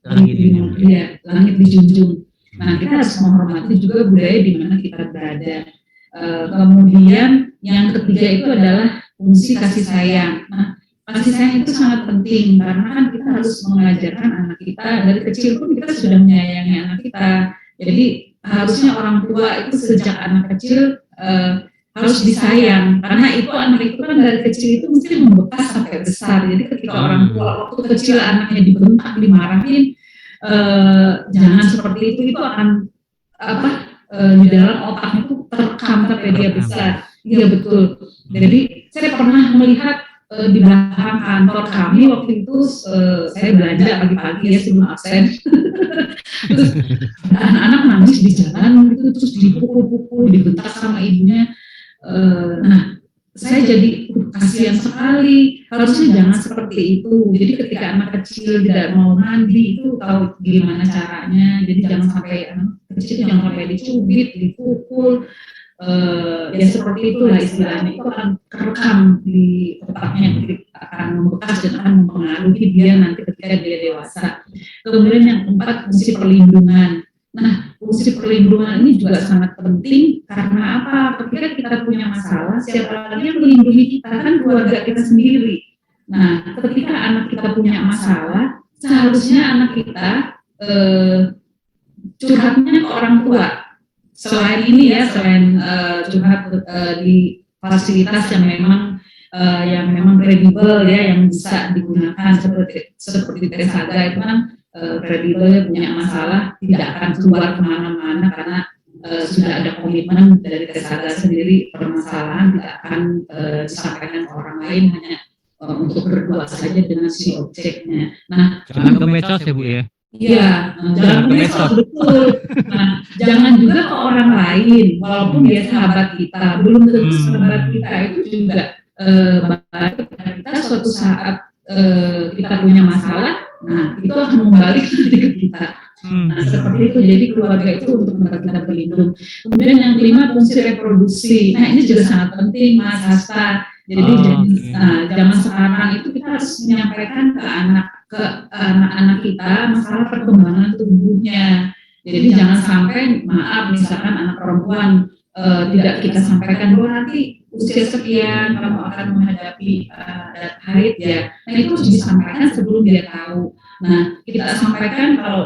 Langit dijunjung. Nah kita harus menghormati juga budaya di mana kita berada. Kemudian yang ketiga itu adalah fungsi kasih sayang. Nah, kasih sayang itu sangat penting karena kan kita harus mengajarkan anak kita dari kecil pun kita sudah menyayangi anak kita. Jadi harusnya orang tua itu sejak anak kecil harus disayang, karena itu anak itu kan dari kecil itu mesti membekas sampai besar. Jadi ketika orang tua waktu kecil anaknya dibentak, dimarahin, jangan seperti itu akan di dalam otaknya itu terekam sampai dia besar. Iya betul. Jadi saya pernah melihat di belakang kantor kami waktu itu saya belanja pagi-pagi ya sebelum absen. Terus anak-anak nangis di jalan gitu, terus dipukul-pukul, dibentak sama ibunya. Nah, saya jadi kasihan sekali. Harusnya jangan seperti itu. Jadi ketika anak kecil tidak mau mandi itu tahu gimana caranya. Jadi jangan sampai anak kecil jangan sampai dicubit, dipukul. Ya seperti itulah istilahnya. Itu akan kerekam di otaknya, akan membekas dan akan mempengaruhi dia nanti ketika dia dewasa. Kemudian yang keempat, fungsi perlindungan. Nah, fungsi perlindungan ini juga sangat penting karena apa? Ketika kita punya masalah, siapa lagi yang melindungi kita? Kan keluarga kita sendiri. Nah, ketika anak kita punya masalah, seharusnya anak kita curhatnya ke orang tua. Selain ini ya, selain curhat di fasilitas yang memang kredibel ya, yang bisa digunakan seperti Tesaga itu kan kredibel, punya masalah tidak akan keluar kemana-mana karena sudah ada komitmen dari Tesaga sendiri, permasalahan tidak akan disampaikan ke orang lain, hanya untuk berdua saja dengan si objeknya. Nah, jangan ke medsos ya Bu ya. Iya, jangan ke medsos, betul. Nah, jangan juga ke orang lain, walaupun dia sahabat kita, belum tentu sahabat kita itu juga baik. Kita suatu saat kita punya masalah, nah itu akan membalik nanti ke kita. Nah seperti itu, jadi keluarga itu untuk kita berlindung. Kemudian yang kelima, fungsi reproduksi. Nah ini juga sangat penting Mas Hasta. Jadi zaman sekarang itu kita harus menyampaikan ke anak-anak kita masalah perkembangan tubuhnya. Jadi jangan sampai, maaf misalkan anak perempuan tidak kita sampaikan bahwa nanti usia sekian kamu akan menghadapi haid ya. Nah itu harus disampaikan sebelum dia tahu. Nah kita sampaikan kalau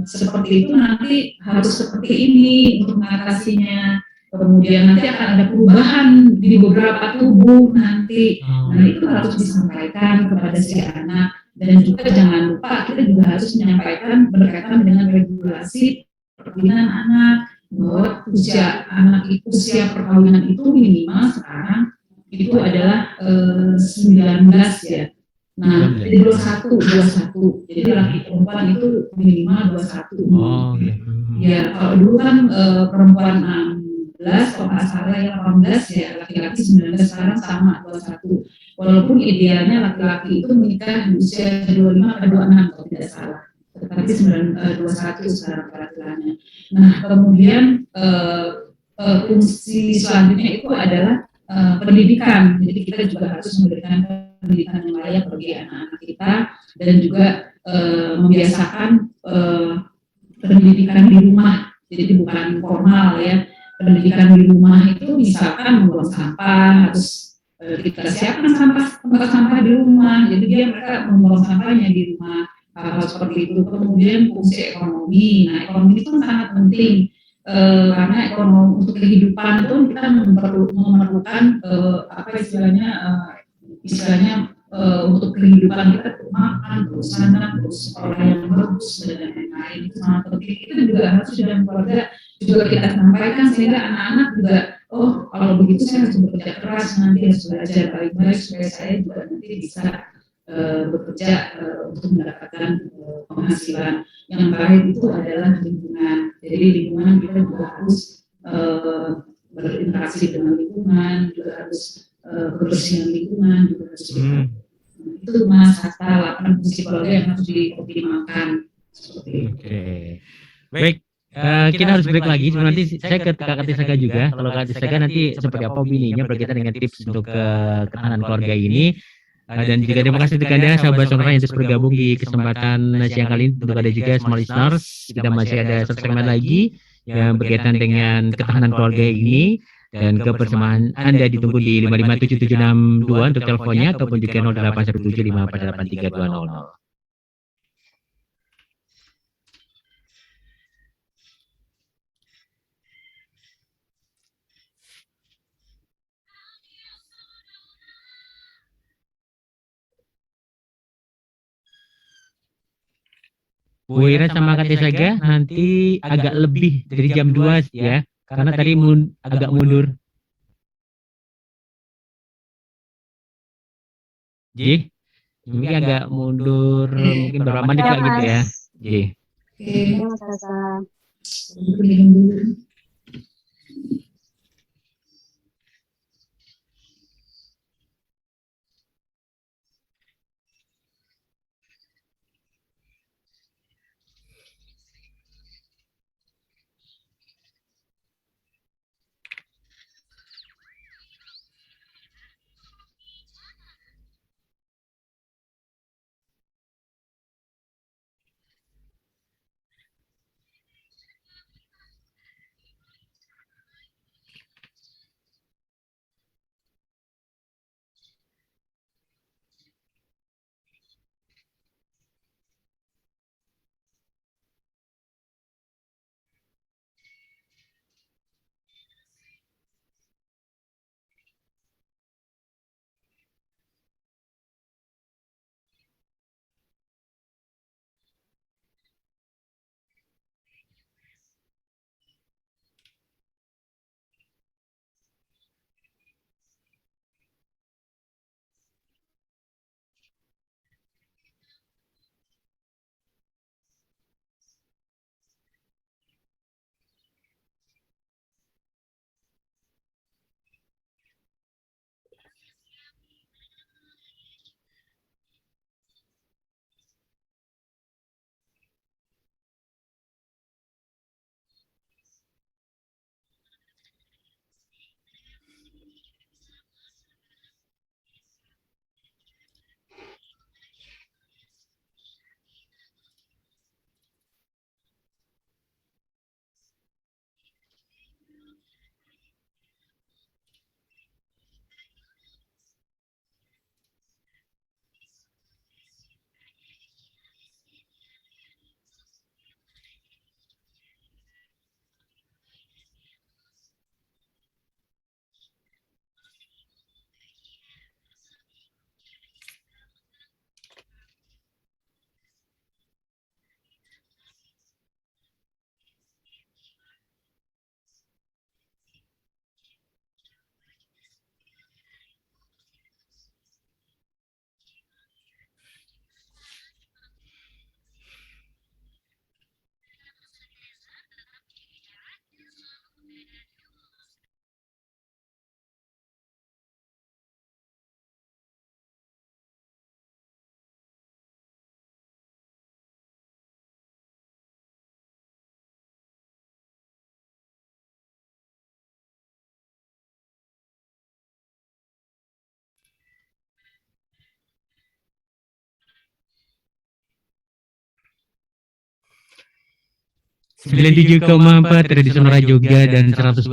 seperti itu nanti harus seperti ini untuk mengatasinya. Kemudian nanti akan ada perubahan di beberapa tubuh nanti. Nah itu harus disampaikan kepada si anak. Dan juga jangan lupa kita juga harus menyampaikan berkaitan dengan regulasi perkawinan anak, bahwa usia perkawinan itu minimal sekarang itu adalah 19 ya. Nah, jadi 21. Jadi laki perempuan itu minimal 21. Oh, okay. Ya, kalau dulu kan perempuan 16, kalau nggak salah ya 18 ya, laki-laki 19, sekarang sama 21. Walaupun idealnya laki-laki itu menikah di usia 25 atau 26 kalau tidak salah. Tetapi 21 sekarang peraturannya. Nah, kemudian fungsi selanjutnya itu adalah pendidikan. Jadi kita juga harus memberikan pendidikan yang layak bagi anak-anak kita dan juga membiasakan pendidikan di rumah. Jadi bukan formal ya. pendidikan di rumah itu misalkan membuang sampah, harus kita siapkan tempat sampah di rumah, jadi dia mereka membuang sampahnya di rumah, hal-hal seperti itu. Kemudian fungsi ekonomi, nah ekonomi itu kan sangat penting, karena ekonomi untuk kehidupan itu kita memerlukan apa istilahnya untuk kehidupan kita, untuk makan, terus sana, terus sekolah yang bagus dan lain-lain, itu sangat penting. Itu juga harus di dalam keluarga juga kita sampaikan, sehingga anak-anak juga, oh kalau begitu saya harus bekerja keras, nanti harus belajar baik-baik supaya saya juga nanti bisa bekerja untuk mendapatkan penghasilan. Yang terakhir itu adalah lingkungan. Jadi lingkungan kita juga harus berinteraksi dengan lingkungan, juga harus kebersihan lingkungan juga harus kita. Itu Mas Hatta 8 fungsi keluarga yang harus dioptimalkan. Oke. Baik, kita harus break lagi. Sebelum nanti saya ke Kak Tisaka juga. Kalau Kak Tisaka nanti seperti apa opininya berkaitan dengan tips untuk ketahanan keluarga ini. Dan juga terima kasih untuk Anda sahabat Sonora yang terus bergabung di kesempatan siang kali ini. Untuk ada juga small listeners, kita masih ada satu segmen lagi yang berkaitan dengan ketahanan keluarga ini. Dan kebersamaan Anda ditunggu di 557762 untuk teleponnya ataupun juga 0817548320. Bu Ira sama Kak Tisaga nanti agak lebih dari jam 2 ya, karena tadi agak mundur. Ji, mungkin agak mundur, mungkin beberapa menit Ya, Kak gitu ya. Mas. Ji. Ya, Mas Rasa. 97,4 Radio Sonora Jogja dan 102,1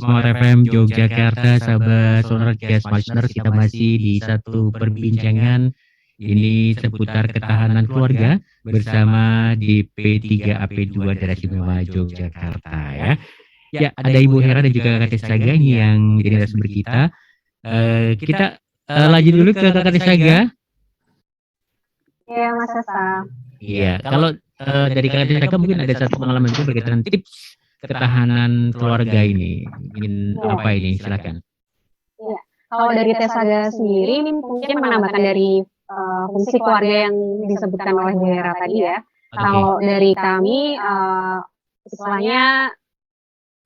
Smart FM Yogyakarta. Sahabat Sonora Gas Listener, kita masih di satu perbincangan ini seputar ketahanan keluarga bersama DP3AP2 Daerah Istimewa Yogyakarta ya. Ya, ada Ibu Hera dan juga Kakak Saga ini yang jadi narasumber kita. Kita lanjut dulu ke Kakak Saga. Ya, Mas Asa. Iya, kalau dari Kakak Saga mungkin ada satu pengalaman juga berkaitan tips ketahanan keluarga ini. Ingin apa ini? Silakan. Iya. Kalau dari Tesaga sendiri ini mungkin menambahkan dari fungsi keluarga yang disebutkan oleh Bu Hera tadi ya. Kalau dari kami, istilahnya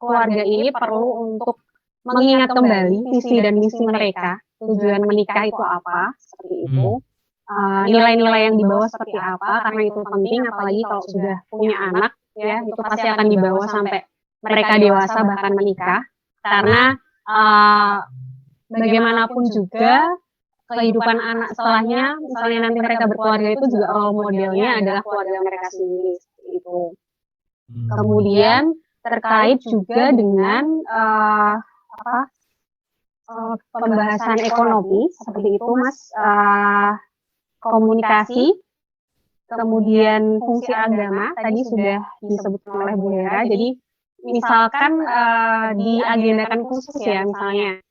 keluarga ini perlu untuk mengingat kembali visi dan misi mereka, tujuan menikah itu apa, seperti itu. Nilai-nilai yang dibawa seperti apa, karena itu penting, apalagi kalau sudah punya anak, ya, itu pasti akan dibawa sampai mereka dewasa bahkan menikah. Karena bagaimanapun juga kehidupan anak setelahnya, misalnya nanti mereka berkeluarga itu juga role modelnya adalah keluarga mereka sendiri, seperti itu. Kemudian terkait juga dengan pembahasan ekonomi seperti itu, Mas, komunikasi, kemudian fungsi agama tadi sudah disebutkan oleh Bu Hera. Jadi misalkan diagendakan khusus ya, misalnya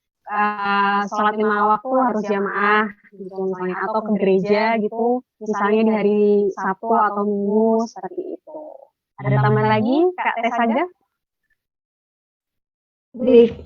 sholat 5 waktu harus jamaah gitu misalnya, atau ke gereja gitu misalnya di hari Sabtu atau Minggu seperti itu. Ada tambahan lagi Kak Tesaga? Baik,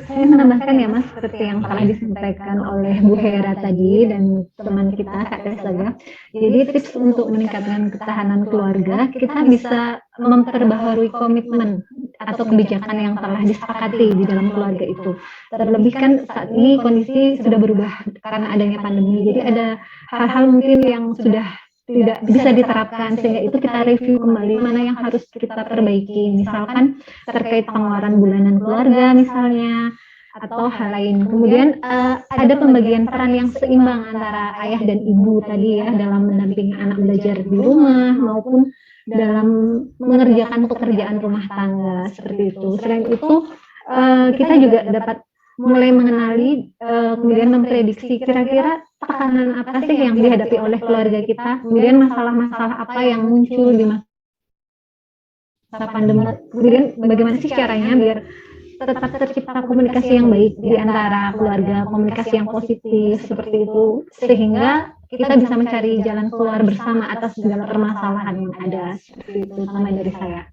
saya menambahkan ya Mas, seperti yang telah disampaikan oleh Bu Hera tadi dan teman kita Kak Tesaga. Jadi tips untuk meningkatkan ketahanan keluarga, kita bisa memperbaharui komitmen atau kebijakan yang telah disepakati di dalam keluarga itu. Terlebih kan saat ini kondisi sudah berubah karena adanya pandemi. Jadi ada hal-hal mungkin yang sudah tidak bisa diterapkan, sehingga itu kita review kembali mana yang harus kita perbaiki, misalkan terkait pengeluaran bulanan keluarga misalnya atau hal lain. Kemudian ada pembagian peran yang seimbang antara ayah dan ibu tadi ya, dalam mendampingi anak belajar di rumah maupun dalam mengerjakan pekerjaan rumah tangga seperti itu. Selain itu kita juga dapat mulai mengenali, kemudian memprediksi kira-kira tekanan apa sih yang dihadapi oleh keluarga kita, kemudian masalah-masalah apa yang muncul di masa pandemi, kemudian bagaimana sih caranya biar tetap tercipta komunikasi yang baik di antara keluarga, komunikasi yang positif seperti itu, sehingga kita bisa mencari jalan keluar bersama atas segala permasalahan yang ada. Seperti itu sama dari saya.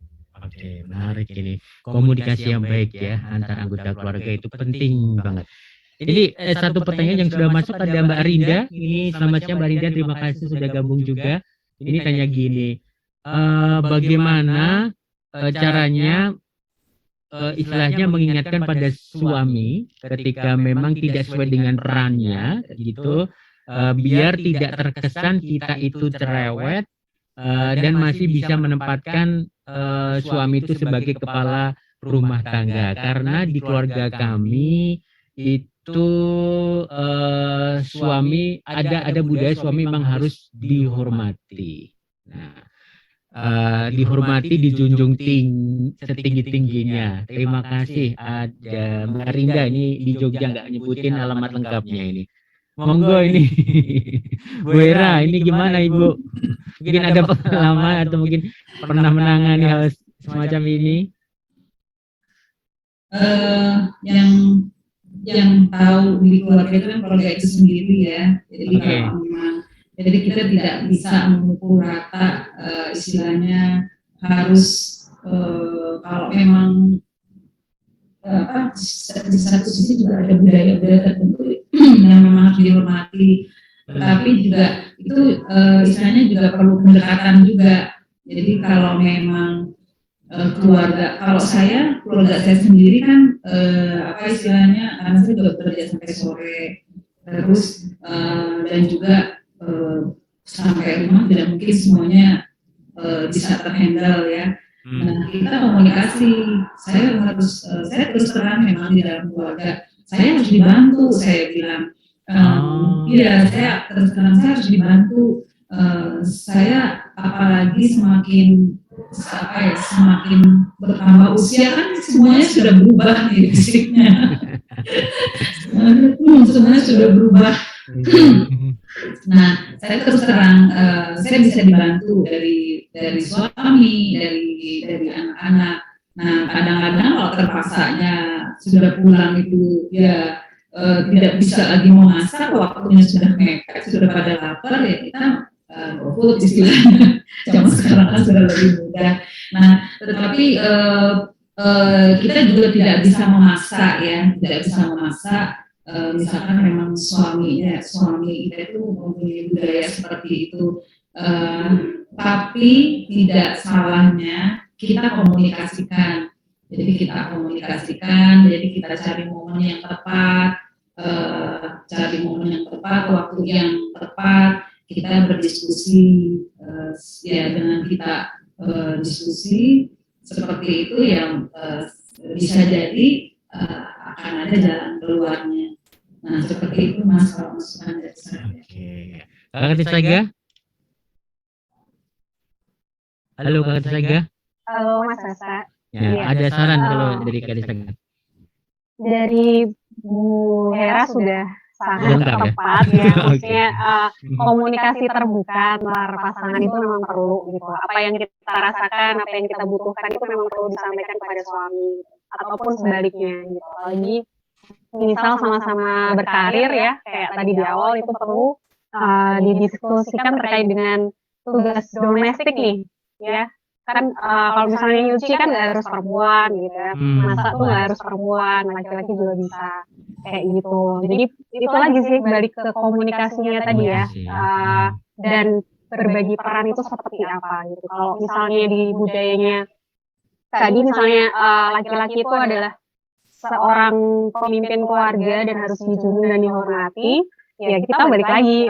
Oke, menarik ini. Komunikasi yang baik ya antara anggota keluarga itu penting banget. Jadi satu pertanyaan yang sudah masuk ada Mbak Rinda. Ini selamat siang Mbak Rinda, terima kasih sudah gabung juga. Ini tanya gini, bagaimana caranya istilahnya mengingatkan pada suami ketika memang tidak sesuai dengan perannya gitu, biar tidak terkesan kita itu cerewet dan masih bisa menempatkan suami itu sebagai kepala rumah tangga. Karena di keluarga kami itu suami ada budaya suami memang harus dihormati. Nah, dihormati, dijunjung setinggi-tingginya. Terima kasih. Ada Mbak Rinda ini di Jogja, nggak nyebutin alamat lengkapnya ini. Monggo ini Bu Hera, ini gimana Ibu? Mungkin ada pengalaman atau mungkin pernah menangani hal semacam ini? Yang tahu di keluarga itu kan keluarga itu sendiri ya. Jadi kalau memang, jadi kita tidak bisa mengukur rata, istilahnya harus kalau memang di satu sisi juga ada budaya-budaya tertentu yang memang harus dihormati, tetapi juga itu istilahnya juga perlu pendekatan juga. Jadi kalau memang keluarga saya sendiri kan istilahnya karena saya juga bekerja sampai sore terus dan juga sampai rumah tidak mungkin semuanya bisa terhandle ya. Nah, kita komunikasi, saya terus terang memang di dalam keluarga, saya harus dibantu, saya bilang, iya saya terus terang saya harus dibantu, saya apalagi semakin apa ya, semakin bertambah usia kan semuanya sudah berubah nih fisiknya. Semuanya sudah berubah. Nah, saya terus terang, saya bisa dibantu dari suami, dari anak-anak. Nah, kadang-kadang kalau terpaksanya sudah pulang itu ya tidak bisa lagi memasak, waktunya sudah mepet, sudah pada lapar, ya kita GoFood istilahnya. Zaman sekarang kan sudah lebih mudah. Nah, tetapi kita juga tidak bisa memaksa ya, tidak bisa memaksa. Misalkan memang suami kita itu mempunyai budaya seperti itu, tapi tidak salahnya kita komunikasikan. Jadi kita komunikasikan, jadi kita cari momen yang tepat, waktu yang tepat, kita berdiskusi, ya dengan kita diskusi seperti itu yang bisa jadi akan ada jalan keluarnya. Nah, seperti itu Mas, kalau masukan dari saya. Oke. Kakak Tisaga? Halo Kakak Tisaga? Halo Mas Sasa. Ya, Iya. ada saran kalau dari Kakak Tisaga? Dari Bu Hera sudah sangat Lengkap ya? tepat ya, Oke. maksudnya komunikasi terbuka antar pasangan itu memang perlu gitu. Apa yang kita rasakan, apa yang kita butuhkan itu memang perlu disampaikan kepada suami ataupun sebaliknya gitu. Apalagi misal sama-sama berkarir ya, kayak tadi di awal itu perlu didiskusikan terkait dengan tugas domestik nih, ya. Kan kalau misalnya nyuci kan nggak harus perempuan gitu ya, masak tuh nggak harus perempuan, laki-laki juga bisa kayak gitu. Jadi itu lagi sih balik ke komunikasinya tadi ya, dan berbagi peran itu seperti apa gitu. Kalau misalnya di budayanya tadi misalnya laki-laki itu adalah seorang pemimpin keluarga dan harus dijunjung dan dihormati, ya kita balik lagi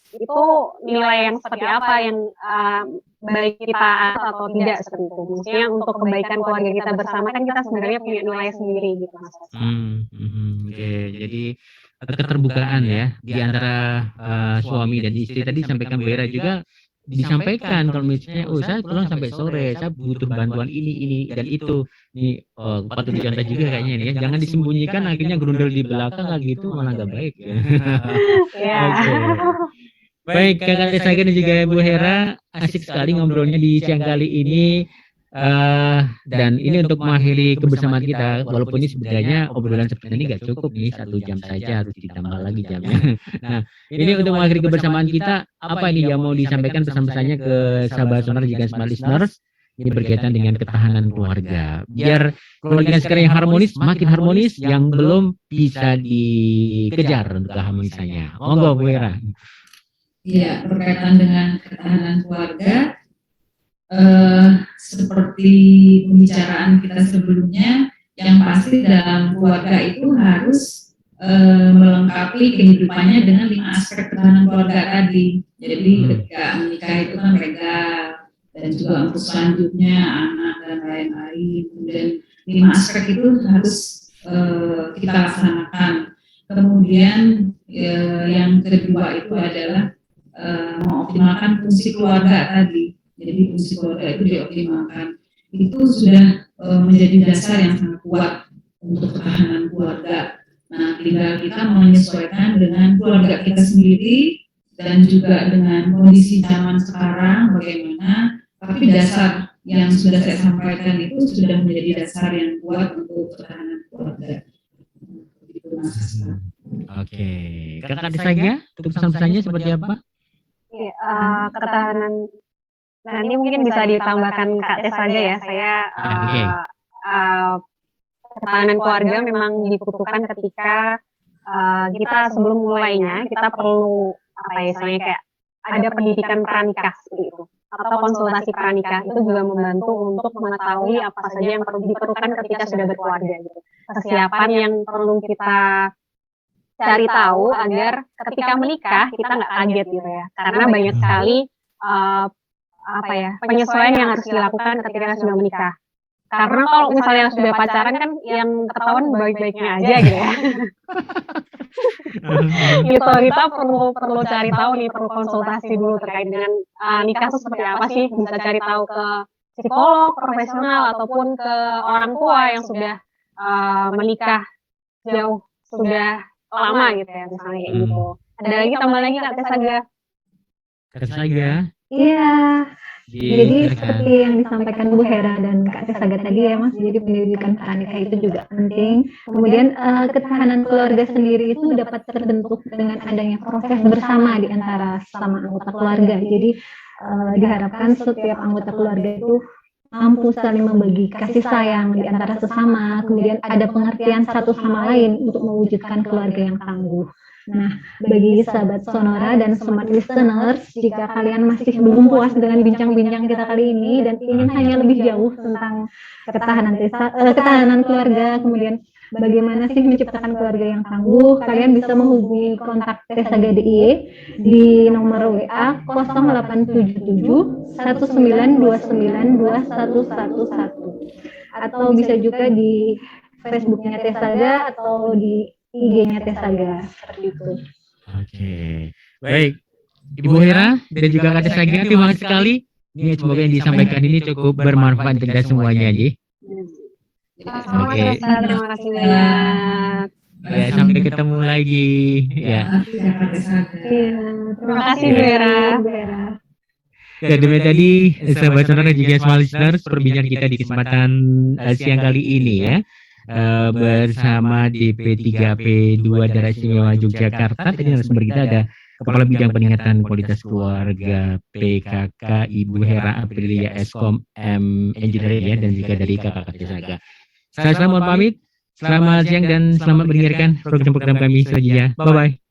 itu nilai yang seperti apa yang baik kita atau tidak seperti itu. Maksudnya untuk kebaikan keluarga kita bersama kan kita sebenarnya punya nilai sendiri gitu Mas. Oke, jadi keterbukaan ya di antara suami dan istri tadi disampaikan Bu Hera juga disampaikan kalau misalnya saya pulang sampai sore, saya butuh bantuan ini dan itu. Ini patut dicontoh juga kayaknya ini ya. Jangan disembunyikan akhirnya grundel di belakang lagi itu malah nggak baik ya. Oke. Baik Kakak Tisaga dan juga Bu Hera, asik sekali ngobrolnya di siang kali ini. Dan ini untuk mengakhiri kebersamaan kita, walaupun ini sebenarnya obrolan seperti ini nggak cukup nih 1 jam saja, harus ditambah lagi jamnya. Nah, ini untuk mengakhiri kebersamaan kita, apa ini yang mau disampaikan pesan-pesannya ke sahabat sonar juga smart listeners? Ini berkaitan dengan ketahanan keluarga. Biar keluarga sekarang yang harmonis, makin harmonis, yang belum bisa dikejar untuk keharmonisannya. Monggo Bu Hera. Iya, berkaitan dengan ketahanan keluarga, seperti pembicaraan kita sebelumnya, yang pasti dalam keluarga itu harus melengkapi kehidupannya dengan 5 aspek ketahanan keluarga tadi. Jadi ketika menikah itu kan mereka dan juga untuk selanjutnya anak dan lain-lain. Kemudian 5 aspek itu harus kita laksanakan. Kemudian yang kedua itu adalah mengoptimalkan fungsi keluarga tadi. Jadi fungsi keluarga itu dioptimalkan. Itu sudah menjadi dasar yang sangat kuat untuk ketahanan keluarga. Nah, tinggal kita menyesuaikan dengan keluarga kita sendiri dan juga dengan kondisi zaman sekarang bagaimana. Tapi dasar yang sudah saya sampaikan itu sudah menjadi dasar yang kuat untuk ketahanan keluarga. Begitu Mas. Oke, Kakak Tisaga, untuk pesan-pesannya seperti apa? Ketahanan nanti mungkin bisa ditambahkan Kak Tes saja ya. Saya ketahanan keluarga memang dibutuhkan ketika kita sebelum mulainya kita perlu misalnya kayak ada pendidikan pranikah seperti itu atau konsultasi pranikah, itu juga membantu untuk mengetahui apa saja yang perlu diperlukan ketika sudah berkeluarga gitu. Kesiapan yang perlu kita cari tahu agar ketika menikah kita nggak kaget gitu ya, karena banyak sekali penyesuaian yang harus dilakukan ketika sudah menikah. Karena kalau misalnya sudah pacaran kan yang ketahuan baik-baiknya aja gitu ya. Gitu, kita perlu cari tahu nih, perlu konsultasi dulu terkait dengan nikah itu seperti apa sih, bisa cari tahu ke psikolog profesional ataupun ke orang tua yang sudah menikah jauh sudah lama gitu ya, misalnya kayak gitu. Ada lagi tambah lagi Kak Tesaga? Kata saya, Iya, jadi silakan. seperti yang disampaikan Bu Hera dan Kak Tesaga tadi ya Mas, jadi pendidikan pranikah itu juga penting. Kemudian ketahanan keluarga sendiri itu dapat terbentuk dengan adanya proses bersama di antara sesama anggota keluarga. Jadi diharapkan setiap anggota keluarga itu mampu saling membagi kasih sayang di antara sesama, kemudian ada pengertian satu sama lain untuk mewujudkan keluarga yang tangguh. Nah, bagi sahabat Sonora dan smart listeners, jika kalian masih belum puas dengan bincang-bincang kita kali ini dan ingin hanya lebih jauh tentang ketahanan keluarga, kemudian bagaimana sih menciptakan keluarga yang tangguh, kalian bisa menghubungi kontak Tesaga DIY di nomor WA 0877 1929 atau bisa juga di Facebooknya Tesaga atau di IG-nya Tesaga seperti itu. Oke, baik. Ibu Hera dan juga Kak Tesaga, terima kasih sekali. Ini semoga yang disampaikan ini cukup bermanfaat untuk kita semuanya, Ji. Oke. Terima kasih banyak. Ya, sampai ketemu lagi. Ya. Terima kasih Bu Hera. Ya, demikian tadi sahabat Sonora dan juga smart listeners perbincangan kita di kesempatan siang kali ini ya. Bersama DP3P2 Daerah Istimewa Yogyakarta. Tadi narasumber kita ada Kepala Bidang Peningkatan Kualitas Keluarga PKK Ibu Hera Aprilia Eskom M Engineering ya, dan juga dari Kakak Tesaga. Saya mohon pamit. Selamat siang dan selamat mendengarkan program-program kami selanjutnya. Bye bye.